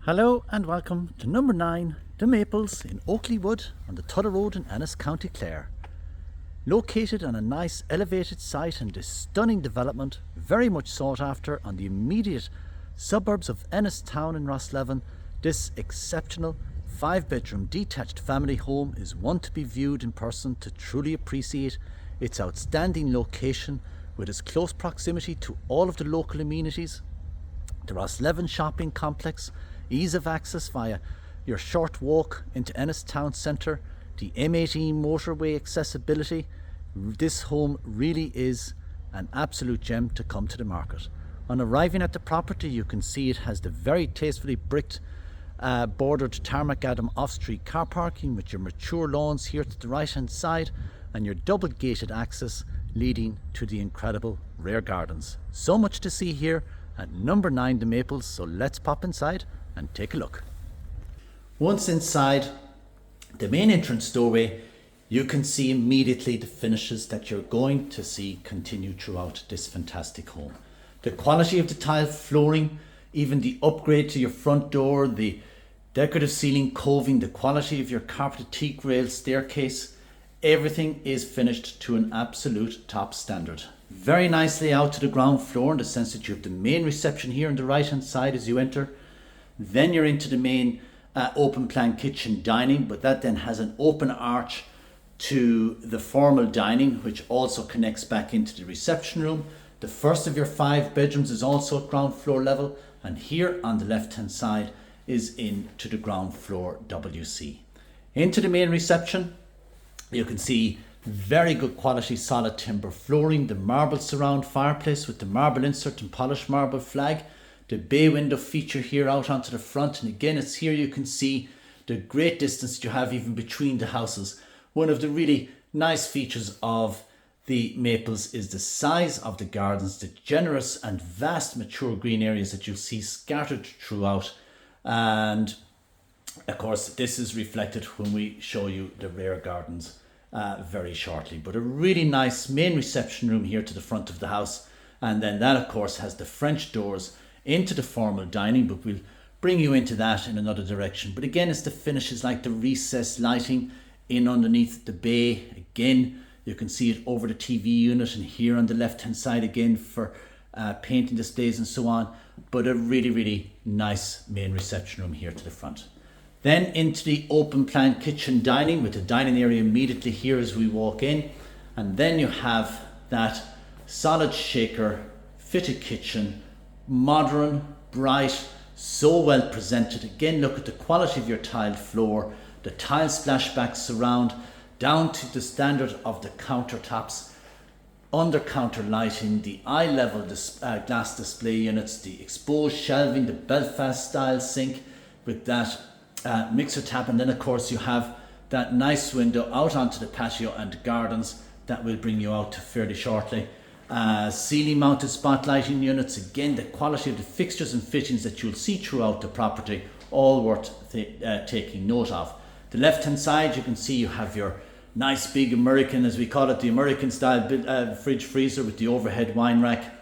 Hello and welcome to number 9, The Maples in Oakley Wood on the Tulla Road in Ennis, County Clare. Located on a nice elevated site and this stunning development, very much sought after on the immediate suburbs of Ennis town in Roslevin, this exceptional 5-bedroom detached family home is one to be viewed in person to truly appreciate its outstanding location with its close proximity to all of the local amenities, the Roslevin shopping complex, ease of access via your short walk into Ennis town centre, the M18 motorway accessibility. This home really is an absolute gem to come to the market. On arriving at the property, you can see it has the very tastefully bricked bordered tarmac Adam off-street car parking with your mature lawns here to the right hand side and your double gated access leading to the incredible rear gardens. So much to see here at number 9 The Maples, so let's pop inside and take a look. Once inside the main entrance doorway, you can see immediately the finishes that you're going to see continue throughout this fantastic home. The quality of the tile flooring, even the upgrade to your front door, the decorative ceiling coving, the quality of your carpeted teak rail staircase, everything is finished to an absolute top standard. Very nicely out to the ground floor in the sense that you have the main reception here on the right hand side as you enter. Then you're into the main open plan kitchen dining, but that then has an open arch to the formal dining, which also connects back into the reception room. The first of your 5 bedrooms is also at ground floor level, and here on the left hand side is into the ground floor WC. Into the main reception, you can see very good quality solid timber flooring, the marble surround fireplace with the marble insert and polished marble flag, the bay window feature here out onto the front, and again it's here you can see the great distance that you have even between the houses. One of the really nice features of the Maples is the size of the gardens, the generous and vast mature green areas that you'll see scattered throughout, and of course this is reflected when we show you the rear gardens very shortly. But a really nice main reception room here to the front of the house, and then that of course has the French doors into the formal dining, but we'll bring you into that in another direction. But again, it's the finishes like the recessed lighting in underneath the bay. Again, you can see it over the TV unit, and here on the left hand side again for painting displays and so on. But a really nice main reception room here to the front. Then into the open plan kitchen dining with the dining area immediately here as we walk in, and then you have that solid shaker fitted kitchen, modern, bright, so well presented. Again, look at the quality of your tiled floor, the tile splashbacks surround down to the standard of the countertops, under counter lighting, the eye level glass display units, the exposed shelving, the Belfast style sink with that mixer tap, and then of course you have that nice window out onto the patio and gardens that will bring you out to fairly shortly. Ceiling mounted spotlighting units, again the quality of the fixtures and fittings that you'll see throughout the property, all worth taking note of. The left hand side you can see you have your nice big American, as we call it, the American style fridge freezer with the overhead wine rack,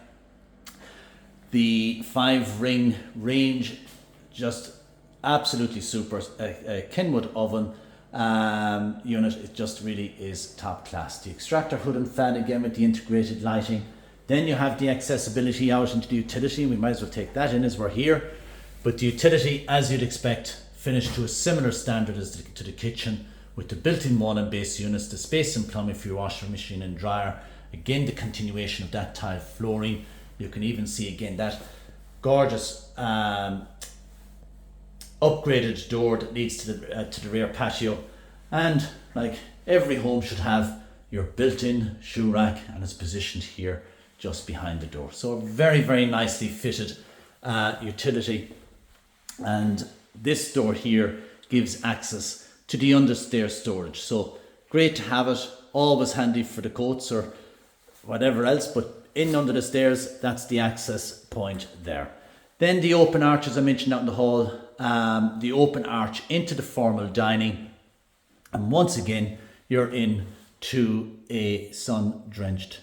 the 5-ring range, just absolutely super. Kenwood oven unit, it just really is top class. The extractor hood and fan again with the integrated lighting. Then you have the accessibility out into the utility. We might as well take that in as we're here. But the utility, as you'd expect, finished to a similar standard as to the kitchen, with the built-in wall and base units, the space and plumbing for your washer machine and dryer. Again, the continuation of that tile flooring. You can even see again that gorgeous upgraded door that leads to the rear patio, and like every home should have your built-in shoe rack, and it's positioned here just behind the door. So a very nicely fitted utility, and this door here gives access to the understairs storage, so great to have it, always handy for the coats or whatever else, but in under the stairs, that's the access point there. Then the open arch, as I mentioned out in the hall, the open arch into the formal dining, and once again you're in to a sun-drenched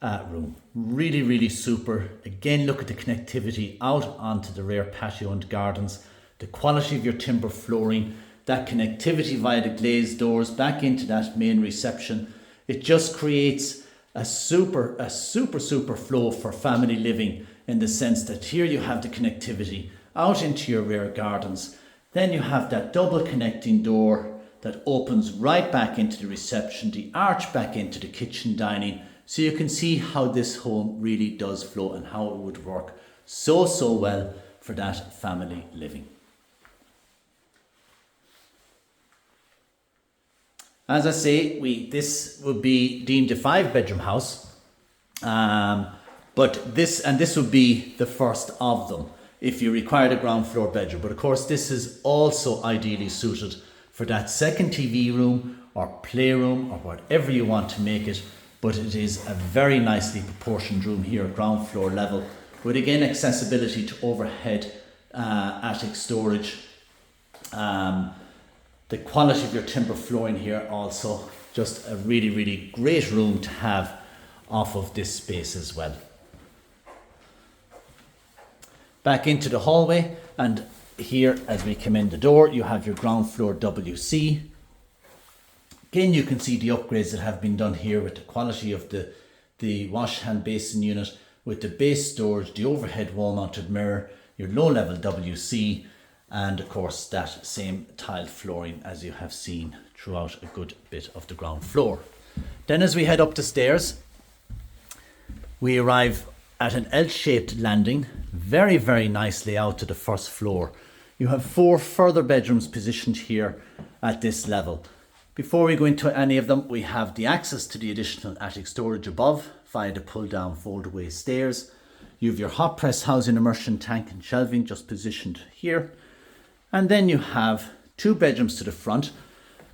room. Really super. Again, look at the connectivity out onto the rear patio and gardens. the quality of your timber flooring, that connectivity via the glazed doors back into that main reception. It just creates a super flow for family living, in the sense that here you have the connectivity out into your rear gardens. Then you have that double connecting door that opens right back into the reception, the arch back into the kitchen dining. So you can see how this home really does flow and how it would work so well for that family living. As I say, this would be deemed a 5-bedroom house, but this would be the first of them if you required a ground floor bedroom. But of course, this is also ideally suited for that second TV room or playroom or whatever you want to make it. But it is a very nicely proportioned room here, ground floor level, with again accessibility to overhead attic storage. The quality of your timber flooring here also, just a really great room to have off of this space as well. Back into the hallway, and here as we come in the door, you have your ground floor WC. Again, you can see the upgrades that have been done here with the quality of the wash hand basin unit, with the base storage, the overhead wall mounted mirror, your low level WC, and of course that same tiled flooring as you have seen throughout a good bit of the ground floor. Then as we head up the stairs, we arrive at an L-shaped landing, very nice layout to the first floor. You have 4 further bedrooms positioned here at this level. Before we go into any of them, we have the access to the additional attic storage above via the pull down fold away stairs. You have your hot press housing immersion tank and shelving just positioned here. And then you have 2 bedrooms to the front.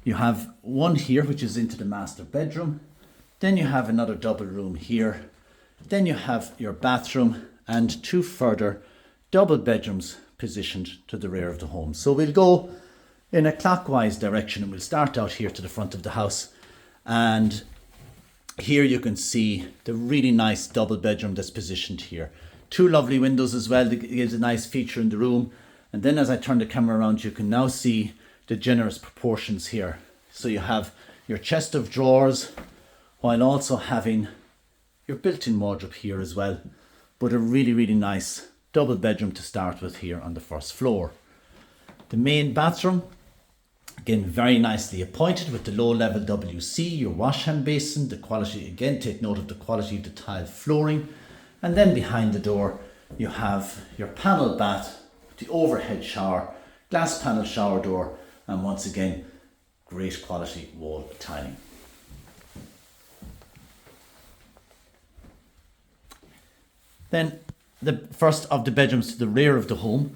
You have one here, which is into the master bedroom. Then you have another double room here. Then you have your bathroom and 2 further double bedrooms positioned to the rear of the home. So we'll go in a clockwise direction, and we'll start out here to the front of the house. And here you can see the really nice double bedroom that's positioned here. 2 lovely windows as well, that gives a nice feature in the room. And then as I turn the camera around, you can now see the generous proportions here. So you have your chest of drawers, while also having your built-in wardrobe here as well. But a really nice double bedroom to start with here on the first floor. The main bathroom, again very nicely appointed with the low level WC, your wash hand basin, the quality, again take note of the quality of the tiled flooring. And then behind the door you have your panel bath, the overhead shower, glass panel shower door, and once again great quality wall tiling. Then the first of the bedrooms to the rear of the home,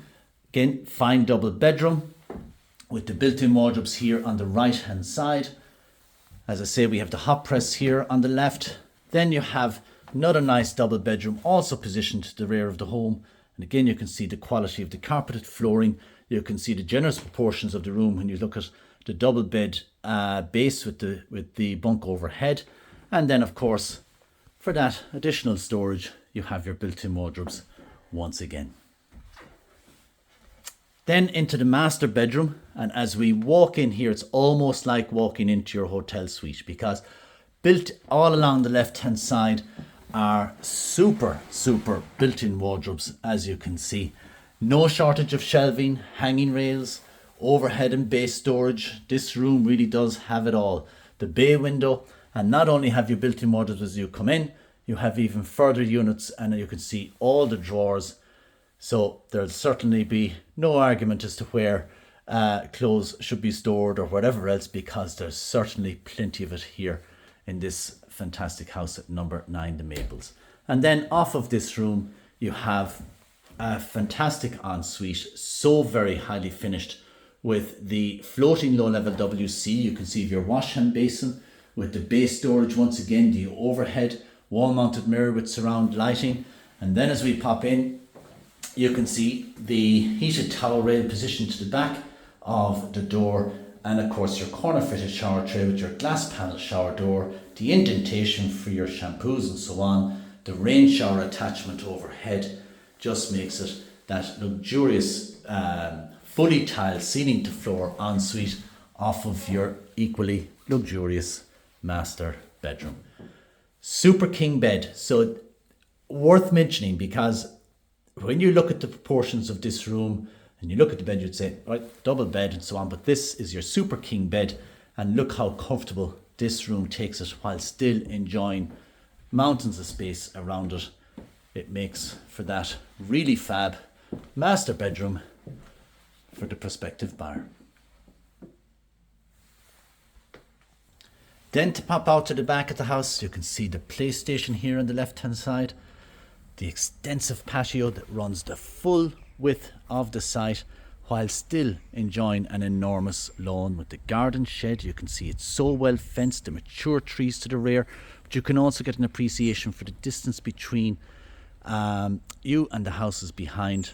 again fine double bedroom with the built-in wardrobes here on the right hand side. As I say, we have the hot press here on the left. Then you have another nice double bedroom also positioned to the rear of the home. And again, you can see the quality of the carpeted flooring. You can see the generous proportions of the room when you look at the double bed base with the bunk overhead. And then of course, for that additional storage, you have your built-in wardrobes once again. Then into the master bedroom, and as we walk in here, it's almost like walking into your hotel suite, because built all along the left hand side are super built-in wardrobes, as you can see. No shortage of shelving, hanging rails, overhead and base storage. This room really does have it all. The bay window, and not only have you built-in wardrobes as you come in, you have even further units, and you can see all the drawers. So there'll certainly be no argument as to where clothes should be stored or whatever else, because there's certainly plenty of it here in this fantastic house at number 9 The Maples. And then off of this room you have a fantastic ensuite, so very highly finished, with the floating low level WC. You can see your wash hand basin with the base storage, once again the overhead wall mounted mirror with surround lighting. And then as we pop in, you can see the heated towel rail positioned to the back of the door, and of course your corner fitted shower tray with your glass panel shower door, the indentation for your shampoos and so on, the rain shower attachment overhead just makes it that luxurious fully tiled ceiling to floor ensuite off of your equally luxurious master bedroom. Super king bed. So worth mentioning, because when you look at the proportions of this room and you look at the bed, you'd say, right, double bed and so on, but this is your super king bed, and look how comfortable this room takes it while still enjoying mountains of space around it. It makes for that really fab master bedroom for the prospective buyer. Then to pop out to the back of the house, you can see the PlayStation here on the left hand side, the extensive patio that runs the full width of the site while still enjoying an enormous lawn with the garden shed. You can see it's so well fenced, the mature trees to the rear, but you can also get an appreciation for the distance between you and the houses behind.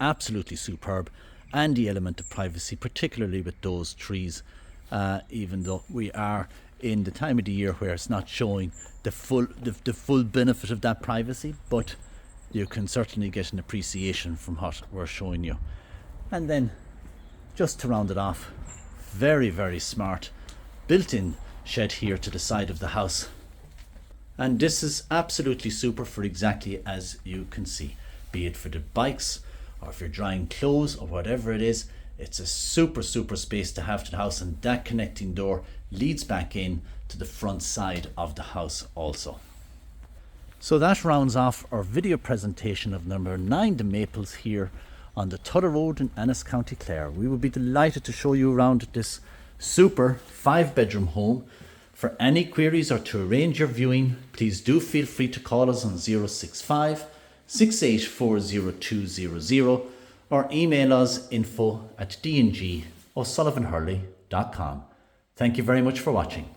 Absolutely superb, and the element of privacy, particularly with those trees, even though we are in the time of the year where it's not showing the full benefit of that privacy, but you can certainly get an appreciation from what we're showing you. And then just to round it off, very, very smart built-in shed here to the side of the house. And this is absolutely super for exactly as you can see, be it for the bikes or if you're drying clothes or whatever it is. It's a super space to have to the house, and that connecting door leads back in to the front side of the house also. So that rounds off our video presentation of number 9 The Maples here on the Tulla Road in Ennis, County Clare. We would be delighted to show you around this super 5-bedroom home. For any queries or to arrange your viewing, please do feel free to call us on 065 6840 or email us info@dngosullivanhurley.com. Thank you very much for watching.